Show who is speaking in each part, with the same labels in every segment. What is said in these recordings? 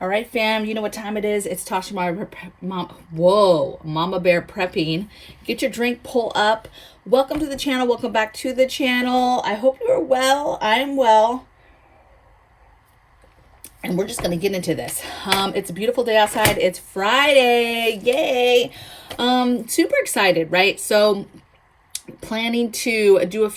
Speaker 1: All right, fam, you know what time it is. It's Tasha Mama Bear prepping. Get your drink, pull up. Welcome to the channel. Welcome back to the channel. I hope you are well. I am well. And we're just going to get into this. It's a beautiful day outside. It's Friday. Yay. Super excited, right? So planning to do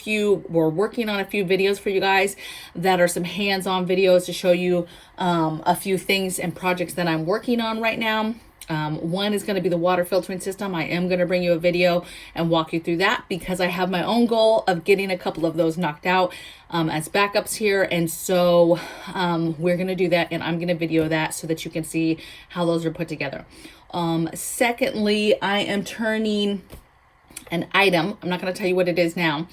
Speaker 1: we're working on a few videos for you guys that are some hands-on videos to show you a few things and projects that I'm working on right now. One is going to be the water filtering system. I am going to bring you a video and walk you through that because I have my own goal of getting a couple of those knocked out as backups here. And so we're going to do that, and I'm going to video that so that you can see how those are put together. Secondly, I am turning an item, I'm not going to tell you what it is now,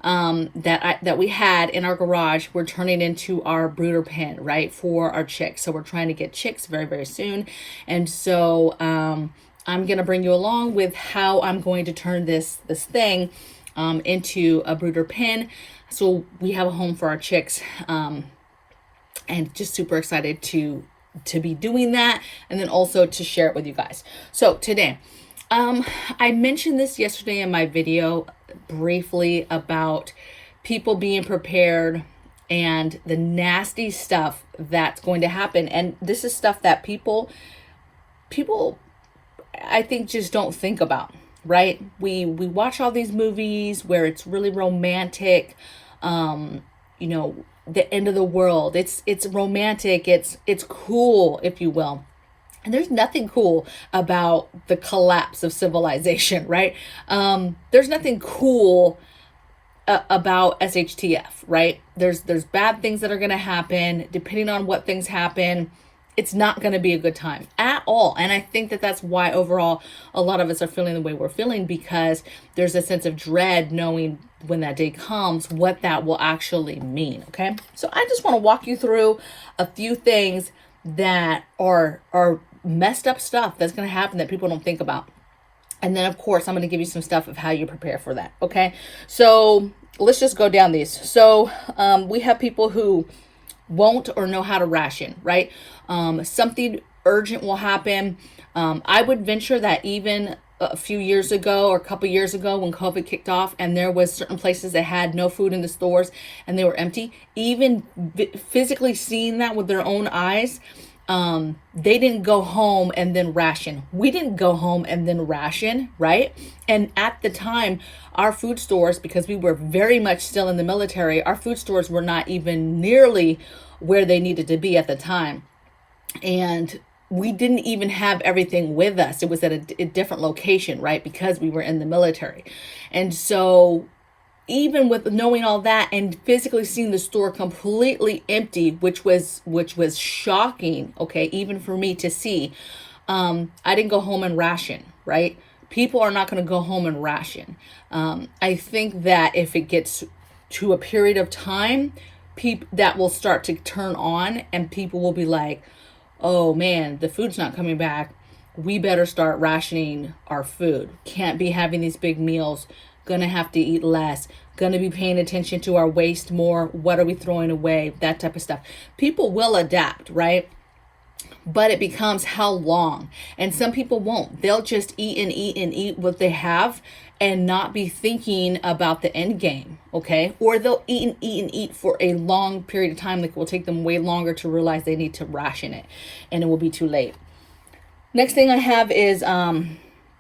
Speaker 1: that we had in our garage. We're turning into our brooder pen, right, for our chicks. So we're trying to get chicks very, very soon. And so I'm going to bring you along with how I'm going to turn this thing into a brooder pen. So we have a home for our chicks, and just super excited to be doing that, and then also to share it with you guys. So today, I mentioned this yesterday in my video briefly about people being prepared and the nasty stuff that's going to happen. And this is stuff that people I think just don't think about, right? We watch all these movies where it's really romantic, the end of the world. It's romantic, it's cool, if you will. And there's nothing cool about the collapse of civilization, right? There's nothing cool about SHTF, right? There's bad things that are going to happen. Depending on what things happen, it's not going to be a good time at all. And I think that that's why overall a lot of us are feeling the way we're feeling, because there's a sense of dread knowing when that day comes what that will actually mean, okay? So I just want to walk you through a few things that are messed up stuff that's going to happen that people don't think about. And then of course I'm going to give you some stuff of how you prepare for that. Okay, so let's just go down these. So we have people who won't or know how to ration, right? Something urgent will happen. I would venture that even a few years ago or a couple years ago when COVID kicked off and there was certain places that had no food in the stores and they were empty, even physically seeing that with their own eyes, they didn't go home and then ration. We didn't go home and then ration, right? And at the time, our food stores, because we were very much still in the military, our food stores were not even nearly where they needed to be at the time. And we didn't even have everything with us. It was at a different location, right? Because we were in the military. And so even with knowing all that and physically seeing the store completely empty, which was shocking, okay, even for me to see, I didn't go home and ration, right? People are not going to go home and ration. I think that if it gets to a period of time, that will start to turn on and people will be like, oh man, the food's not coming back. We better start rationing our food. Can't be having these big meals. Gonna have to eat less. Gonna be paying attention to our waste more. What are we throwing away? That type of stuff. People will adapt, right? But it becomes how long. And some people won't. They'll just eat and eat and eat what they have and not be thinking about the end game, okay? Or they'll eat and eat and eat for a long period of time. Like it will take them way longer to realize they need to ration it, and it will be too late. Next thing I have is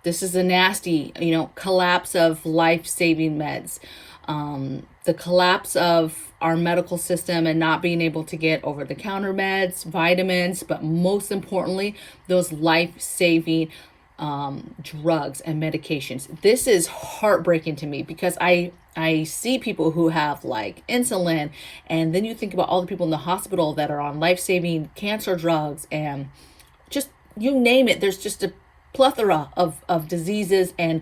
Speaker 1: this is a nasty, collapse of life-saving meds. The collapse of our medical system and not being able to get over-the-counter meds, vitamins, but most importantly, those life-saving drugs and medications. This is heartbreaking to me because I see people who have like insulin, and then you think about all the people in the hospital that are on life-saving cancer drugs and just you name it. There's just a plethora of diseases and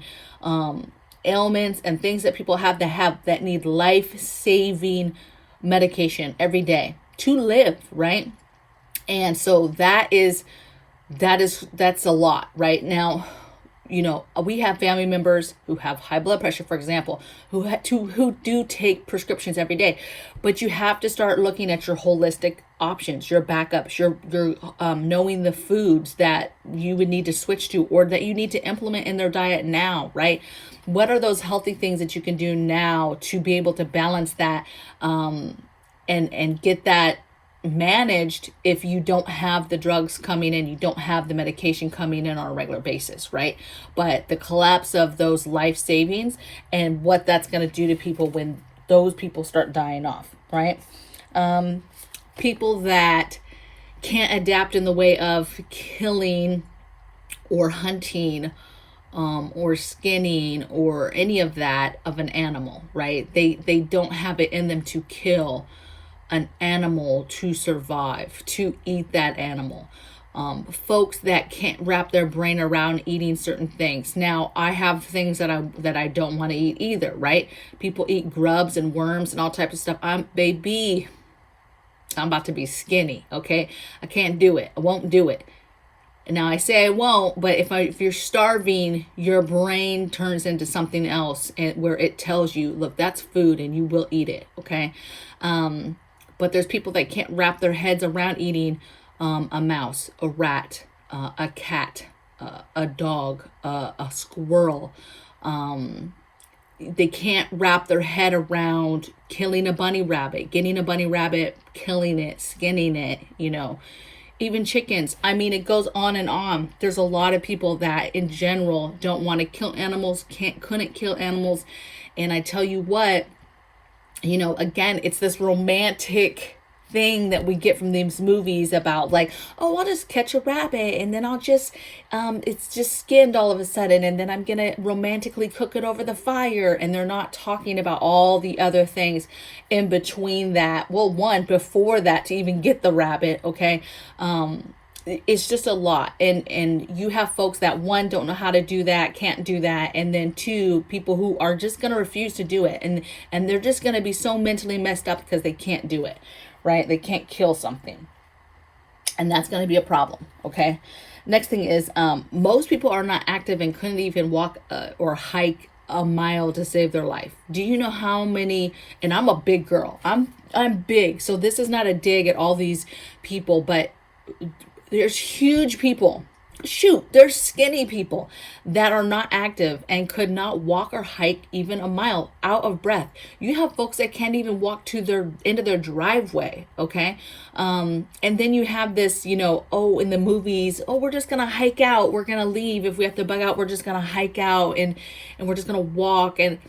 Speaker 1: ailments and things that people have that need life-saving medication every day to live, right? And so that's a lot right now. we have family members who have high blood pressure, for example, who do take prescriptions every day. But you have to start looking at your holistic options, your backups, your knowing the foods that you would need to switch to or that you need to implement in their diet now, right? What are those healthy things that you can do now to be able to balance that, and get that managed if you don't have the drugs coming in, you don't have the medication coming in on a regular basis, right? But the collapse of those life savings and what that's going to do to people when those people start dying off, right? People that can't adapt in the way of killing or hunting, or skinning or any of that of an animal, right? They don't have it in them to kill an animal to survive, to eat that animal. Folks that can't wrap their brain around eating certain things. Now, I have things that I don't want to eat either, right? People eat grubs and worms and all types of stuff. I'm about to be skinny, okay? I can't do it. I won't do it. Now I say I won't, but if you're starving, your brain turns into something else, and where it tells you, look, that's food and you will eat it, okay? But there's people that can't wrap their heads around eating a mouse, a rat, a cat, a dog, a squirrel. They can't wrap their head around killing a bunny rabbit, getting a bunny rabbit, killing it, skinning it, even chickens. I mean, it goes on and on. There's a lot of people that in general don't want to kill animals, couldn't kill animals. And I tell you what, again, it's this romantic thing that we get from these movies about, like, oh, I'll just catch a rabbit and then I'll just it's just skinned all of a sudden, and then I'm gonna romantically cook it over the fire. And they're not talking about all the other things in between that. Well, one, before that, to even get the rabbit, okay? It's just a lot. And you have folks that, one, don't know how to do that, can't do that, and then two, people who are just going to refuse to do it, and they're just going to be so mentally messed up because they can't do it, right? They can't kill something, and that's going to be a problem. Okay, next thing is, most people are not active and couldn't even walk or hike a mile to save their life. Do you know how many? And I'm a big girl, I'm big, so this is not a dig at all these people, but there's huge people, there's skinny people that are not active and could not walk or hike even a mile, out of breath. You have folks that can't even walk to their end of their driveway, okay? And then you have this, in the movies, we're just gonna hike out, we're gonna leave. If we have to bug out, we're just gonna hike out, and we're just gonna walk. And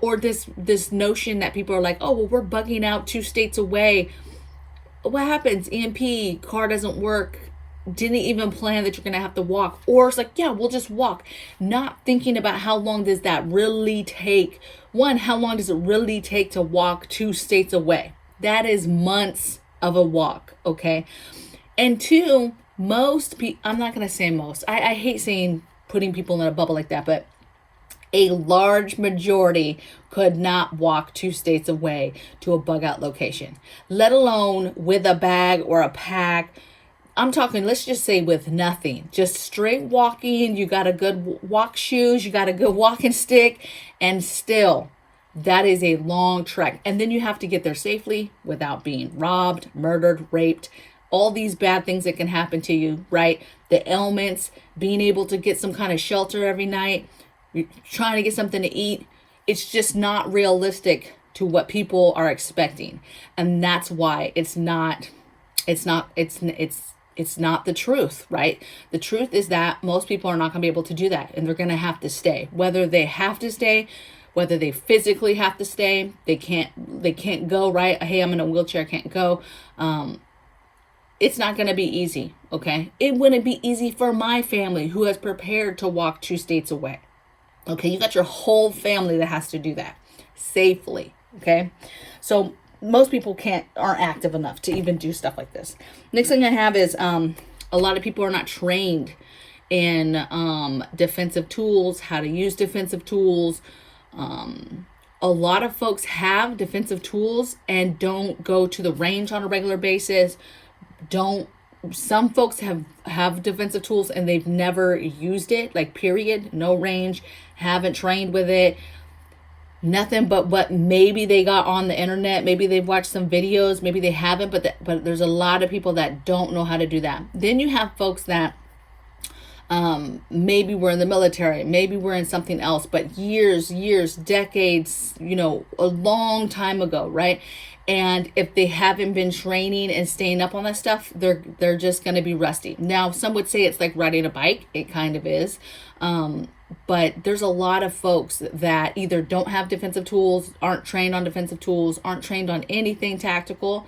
Speaker 1: or this notion that people are like, oh, well, we're bugging out 2 states away. What happens? EMP, car doesn't work, didn't even plan that you're going to have to walk. Or it's like, yeah, we'll just walk. Not thinking about how long does that really take. One, how long does it really take to walk 2 states away? That is months of a walk, okay? And two, most people, I'm not going to say most. I hate saying putting people in a bubble like that, but a large majority could not walk 2 states away to a bug out location, let alone with a bag or a pack. I'm talking, let's just say with nothing, just straight walking. You got a good walk shoes, you got a good walking stick, and still that is a long trek. And then you have to get there safely without being robbed, murdered, raped, all these bad things that can happen to you, right? The ailments, being able to get some kind of shelter every night, you're trying to get something to eat. It's just not realistic to what people are expecting. And that's why it's not the truth, right? The truth is that most people are not going to be able to do that, and they're going to have to stay. Whether they have to stay, whether they physically have to stay, they can't go, right? Hey, I'm in a wheelchair, I can't go. It's not going to be easy, okay? It wouldn't be easy for my family who has prepared to walk 2 states away. Okay, you got your whole family that has to do that safely, okay? So most people aren't active enough to even do stuff like this. Next thing I have is a lot of people are not trained in defensive tools, how to use defensive tools. A lot of folks have defensive tools and don't go to the range on a regular basis, don't some folks have defensive tools and they've never used it, like period, no range, haven't trained with it, nothing but what maybe they got on the internet, maybe they've watched some videos, maybe they haven't, but there's a lot of people that don't know how to do that. Then you have folks that maybe we're in the military, maybe we're in something else, but years, decades, a long time ago, right? And if they haven't been training and staying up on that stuff, they're just going to be rusty. Now, some would say it's like riding a bike. It kind of is. But there's a lot of folks that either don't have defensive tools, aren't trained on defensive tools, aren't trained on anything tactical.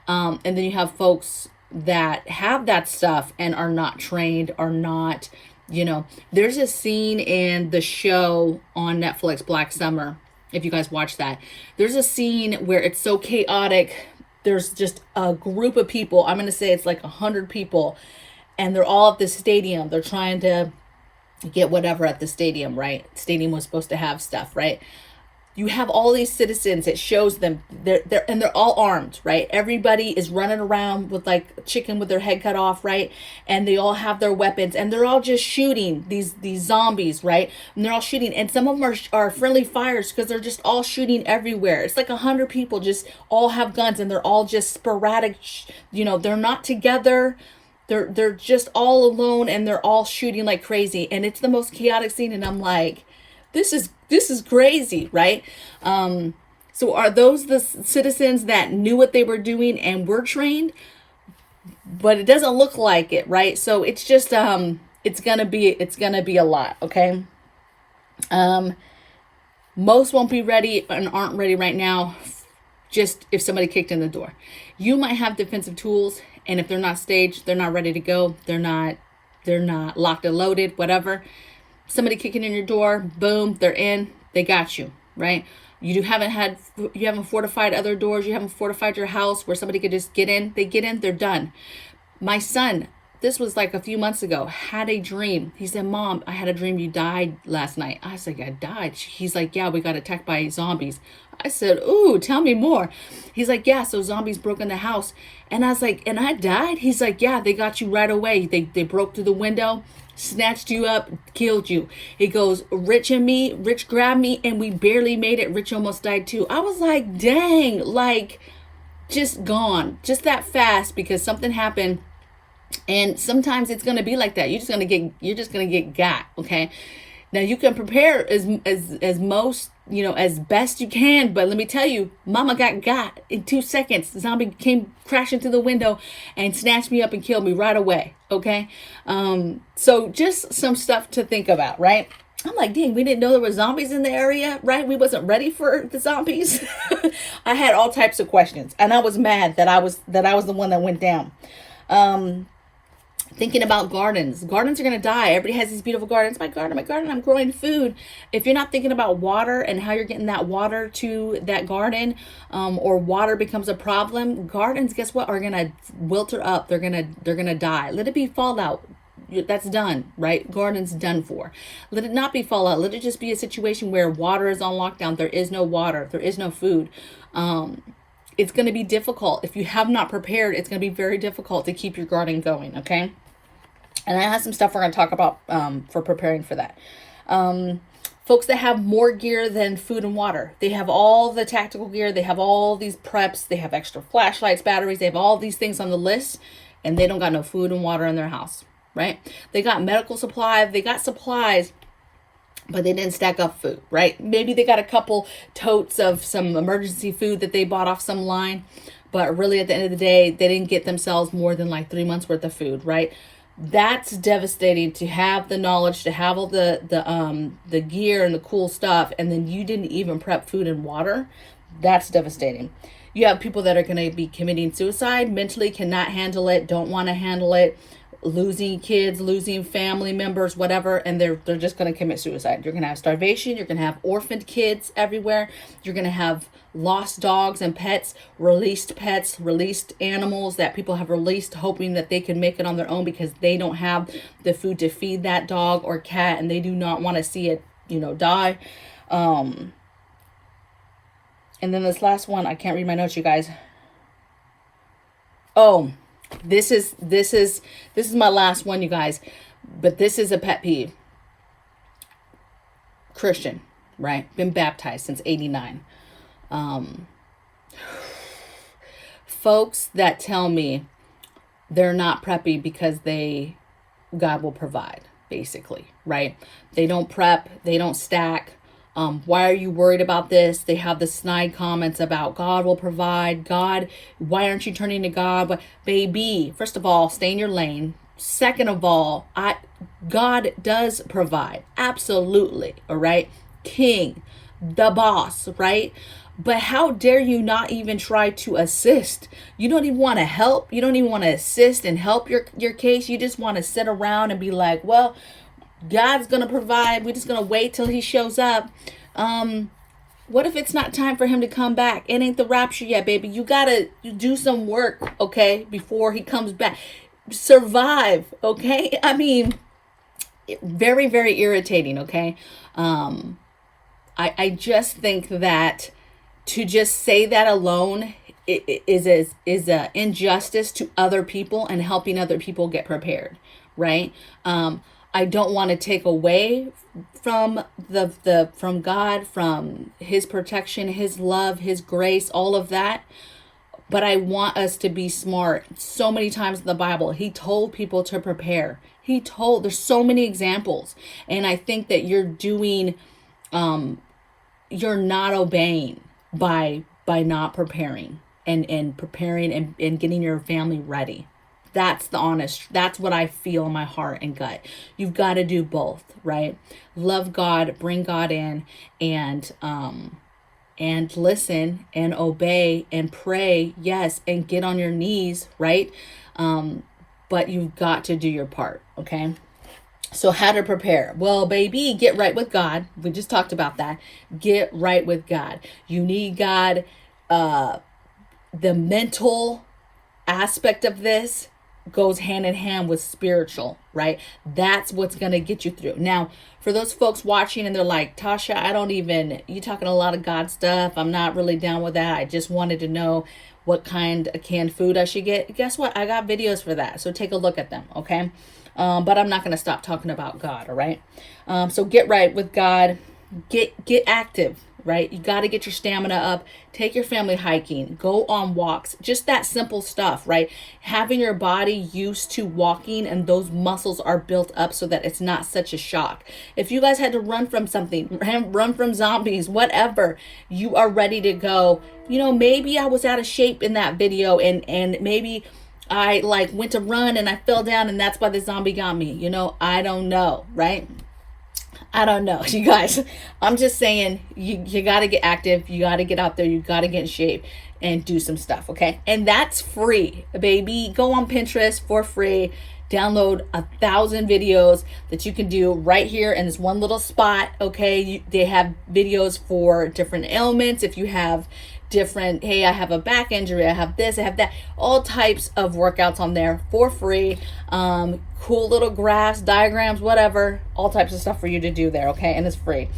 Speaker 1: And then you have folks that have that stuff and are not trained, are not, there's a scene in the show on Netflix, Black Summer. If you guys watch that, there's a scene where it's so chaotic. There's just a group of people. I'm going to say it's like 100 people, and they're all at the stadium. They're trying to get whatever at the stadium, right? Stadium was supposed to have stuff, right? You have all these citizens. It shows them they're all armed, right? Everybody is running around with like chicken with their head cut off, right? And they all have their weapons, and they're all just shooting these zombies, right? And they're all shooting, and some of them are friendly fires because they're just all shooting everywhere. It's like 100 people just all have guns, and they're all just sporadic. They're not together. They're just all alone, and they're all shooting like crazy, and it's the most chaotic scene. And I'm like, this is crazy, right? So are those the citizens that knew what they were doing and were trained? But it doesn't look like it, right? So it's just it's gonna be a lot, okay? Most won't be ready and aren't ready right now. Just if somebody kicked in the door, you might have defensive tools, and if they're not staged, they're not ready to go. They're not locked and loaded, whatever. Somebody kicking in your door, boom, they're in, they got you, right? You haven't fortified other doors, you haven't fortified your house where somebody could just get in, they're done. My son, this was like a few months ago, had a dream. He said, Mom, I had a dream you died last night. I said, I died? He's like, yeah, we got attacked by zombies. I said, ooh, tell me more. He's like, yeah, so zombies broke in the house. And I was like, and I died? He's like, yeah, they got you right away. They broke through the window, snatched you up, killed you. He goes, Rich grabbed me, and we barely made it. Rich almost died too. I was like, dang, like just gone, just that fast, because something happened. And sometimes it's going to be like that. You're just going to get got. Okay. Now you can prepare as most, as best you can. But let me tell you, Mama got in 2 seconds. The zombie came crashing through the window and snatched me up and killed me right away. Okay. So just some stuff to think about, right? I'm like, dang, we didn't know there were zombies in the area, right? We wasn't ready for the zombies. I had all types of questions, and I was mad that I was the one that went down. Thinking about gardens. Gardens are going to die. Everybody has these beautiful gardens. My garden, I'm growing food. If you're not thinking about water and how you're getting that water to that garden, or water becomes a problem, gardens, guess what, are going to wilter up. They're going to die. Let it be fallout. That's done, right? Garden's done for. Let it not be fallout. Let it just be a situation where water is on lockdown. There is no water. There is no food. It's going to be difficult. If you have not prepared, it's going to be very difficult to keep your garden going, okay? And I have some stuff we're going to talk about for preparing for that. Folks that have more gear than food and water. They have all the tactical gear. They have all these preps. They have extra flashlights, batteries. They have all these things on the list, and they don't got no food and water in their house, right? They got medical supplies. They got supplies, but they didn't stack up food, right? Maybe they got a couple totes of some emergency food that they bought off some line, but really at the end of the day, they didn't get themselves more than like 3 months worth of food, right? That's devastating, to have the knowledge, to have all the gear and the cool stuff, and then you didn't even prep food and water. That's devastating. You have people that are going to be committing suicide, mentally cannot handle it, don't want to handle it, losing kids, losing family members, whatever, and they're just going to commit suicide. You're going to have starvation. You're going to have orphaned kids everywhere. You're going to have lost dogs and pets, released animals that people have released hoping that they can make it on their own because they don't have the food to feed that dog or cat, and they do not want to see it, die. And then this last one, I can't read my notes, you guys. Oh, This is my last one, you guys, but this is a pet peeve. Christian, right? Been baptized since '89. Folks that tell me they're not preppy because God will provide, basically, right? They don't prep, they don't stack. Why are you worried about this? They have the snide comments about God will provide. God, why aren't you turning to God? But baby, first of all, stay in your lane. Second of all, God does provide. Absolutely. All right. King, the boss, right? But how dare you not even try to assist? You don't even want to help. You don't even want to assist and help your case. You just want to sit around and be like, well, God's going to provide. We're just going to wait till he shows up. What if it's not time for him to come back? It ain't the rapture yet, baby. You got to do some work, okay, before he comes back. Survive, okay? I mean, very, very irritating, okay? I just think that to just say that alone is a injustice to other people and helping other people get prepared, right? I don't want to take away from from God, from his protection, his love, his grace, all of that. But I want us to be smart. So many times in the Bible, he told people to prepare. There's so many examples. And I think that you're not obeying by not preparing and preparing and getting your family ready. That's what I feel in my heart and gut. You've got to do both, right? Love God, bring God in, and listen and obey and pray, yes, and get on your knees, right? But you've got to do your part, okay? So how to prepare? Well, baby, get right with God. We just talked about that. Get right with God. You need God. The mental aspect of this goes hand in hand with spiritual, right? That's what's going to get you through. Now, for those folks watching and they're like, Tasha, you talking a lot of God stuff. I'm not really down with that. I just wanted to know what kind of canned food I should get. Guess what? I got videos for that. So take a look at them, okay? But I'm not going to stop talking about God, all right? So get right with God. Get active, right? You got to get your stamina up. Take your family hiking. Go on walks. Just that simple stuff, right? Having your body used to walking and those muscles are built up so that it's not such a shock. If you guys had to run from something, run from zombies, whatever, you are ready to go. Maybe I was out of shape in that video and maybe I went to run and I fell down and that's why the zombie got me. I don't know, right? I don't know, you guys. I'm just saying you got to get active. You got to get out there. You got to get in shape and do some stuff, okay? And that's free, baby. Go on Pinterest for free. Download 1,000 videos that you can do right here in this one little spot, okay? They have videos for different ailments. If you have different, hey, I have a back injury, I have this, I have that, all types of workouts on there for free. Cool little graphs, diagrams, whatever, all types of stuff for you to do there, okay? And it's free.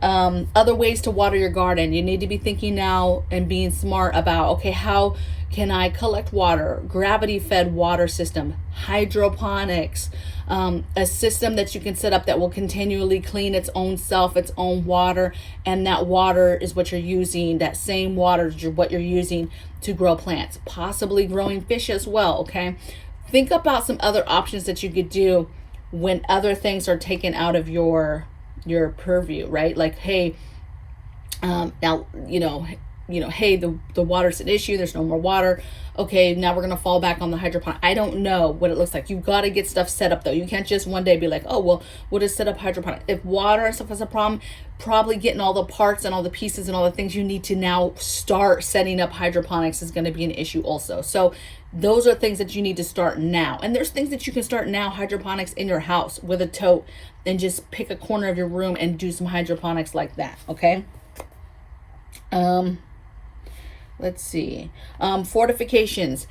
Speaker 1: Other ways to water your garden. You need to be thinking now and being smart about, okay, how can I collect water? Gravity fed water system, hydroponics, a system that you can set up that will continually clean its own self, its own water. And that water is what you're using. That same water is what you're using to grow plants, possibly growing fish as well. Okay. Think about some other options that you could do when other things are taken out of your purview, right? Like, hey, now, hey, the water's an issue. There's no more water. Okay, now we're going to fall back on the hydroponic. I don't know what it looks like. You've got to get stuff set up, though. You can't just one day be like, oh, well, we'll just set up hydroponic. If water and stuff is a problem, probably getting all the parts and all the pieces and all the things you need to now start setting up hydroponics is going to be an issue also. So those are things that you need to start now. And there's things that you can start now, hydroponics in your house with a tote, and just pick a corner of your room and do some hydroponics like that, okay? Let's see. Fortifications.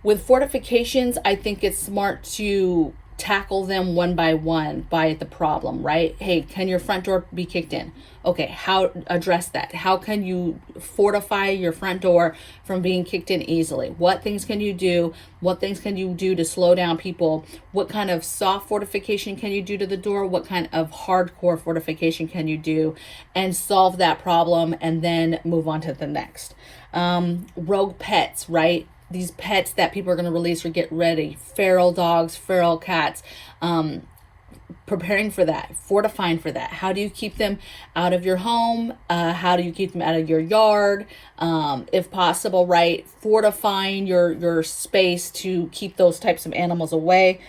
Speaker 1: With fortifications, I think it's smart to tackle them one by one by the problem, right? Hey, can your front door be kicked in? Okay, how address that? How can you fortify your front door from being kicked in easily? What things can you do? What things can you do to slow down people? What kind of soft fortification can you do to the door? What kind of hardcore fortification can you do? And solve that problem and then move on to the next. Rogue pets, right? These pets that people are going to release or get ready, feral dogs, feral cats, preparing for that, fortifying for that. How do you keep them out of your home? How do you keep them out of your yard? If possible, right? Fortifying your space to keep those types of animals away.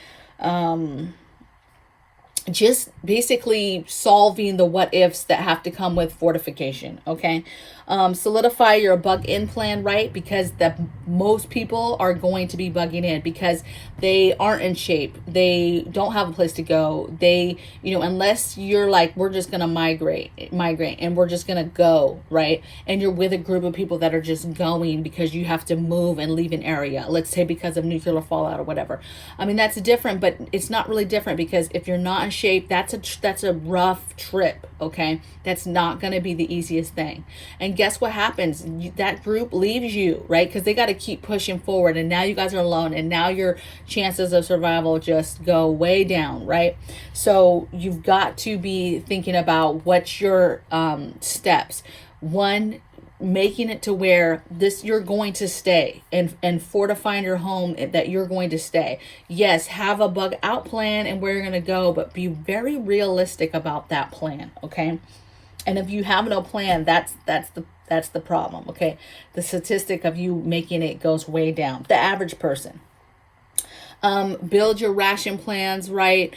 Speaker 1: Just basically solving the what ifs that have to come with fortification. Okay. Solidify your bug in plan, right? Because most people are going to be bugging in because they aren't in shape. They don't have a place to go. They, unless you're like, we're just going to migrate and we're just going to go, right? And you're with a group of people that are just going because you have to move and leave an area. Let's say because of nuclear fallout or whatever. I mean, that's different, but it's not really different because if you're not in shape, that's a rough trip. Okay. That's not going to be the easiest thing. And guess what happens? That group leaves you, right? Because they got to keep pushing forward. And now you guys are alone. And now your chances of survival just go way down, right? So you've got to be thinking about what's your steps. One, making it to where you're going to stay and fortifying your home that you're going to stay. Yes, have a bug out plan and where you're going to go, but be very realistic about that plan, okay? And if you have no plan, that's the problem, okay? The statistic of you making it goes way down. The average person. Build your ration plans, right?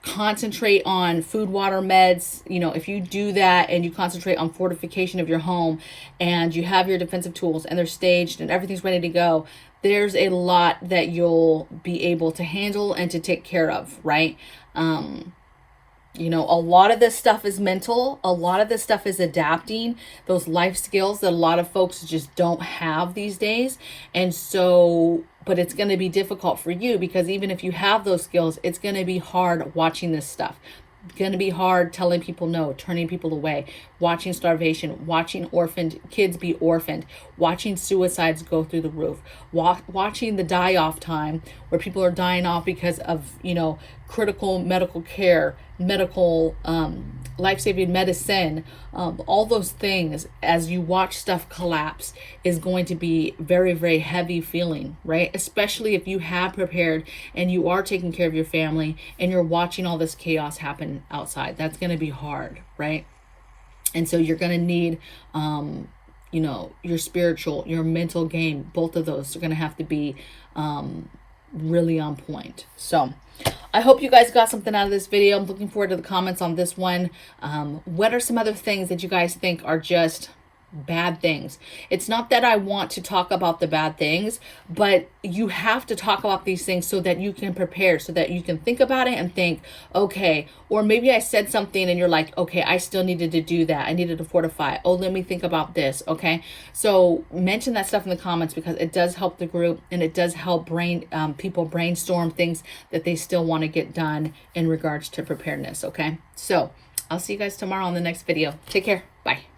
Speaker 1: Concentrate on food, water, meds. If you do that and you concentrate on fortification of your home and you have your defensive tools and they're staged and everything's ready to go, there's a lot that you'll be able to handle and to take care of, right? A lot of this stuff is mental. A lot of this stuff is adapting those life skills that a lot of folks just don't have these days. And so, but it's going to be difficult for you because even if you have those skills, it's going to be hard watching this stuff. It's going to be hard telling people no, turning people away, watching starvation, watching orphaned kids be orphaned, watching suicides go through the roof, watching the die-off time where people are dying off because of, critical medical care, medical life-saving medicine, all those things. As you watch stuff collapse is going to be very, very heavy feeling, right? Especially if you have prepared and you are taking care of your family and you're watching all this chaos happen outside. That's going to be hard, right? And so you're going to need your spiritual, your mental game, both of those are going to have to be really on point. So I hope you guys got something out of this video. I'm looking forward to the comments on this one. What are some other things that you guys think are just bad things? It's not that I want to talk about the bad things, but you have to talk about these things so that you can prepare, so that you can think about it and think, okay, or maybe I said something and you're like, okay, I still needed to do that. I needed to fortify. Oh, let me think about this. Okay. So mention that stuff in the comments because it does help the group and it does help people brainstorm things that they still want to get done in regards to preparedness. Okay. So I'll see you guys tomorrow on the next video. Take care. Bye.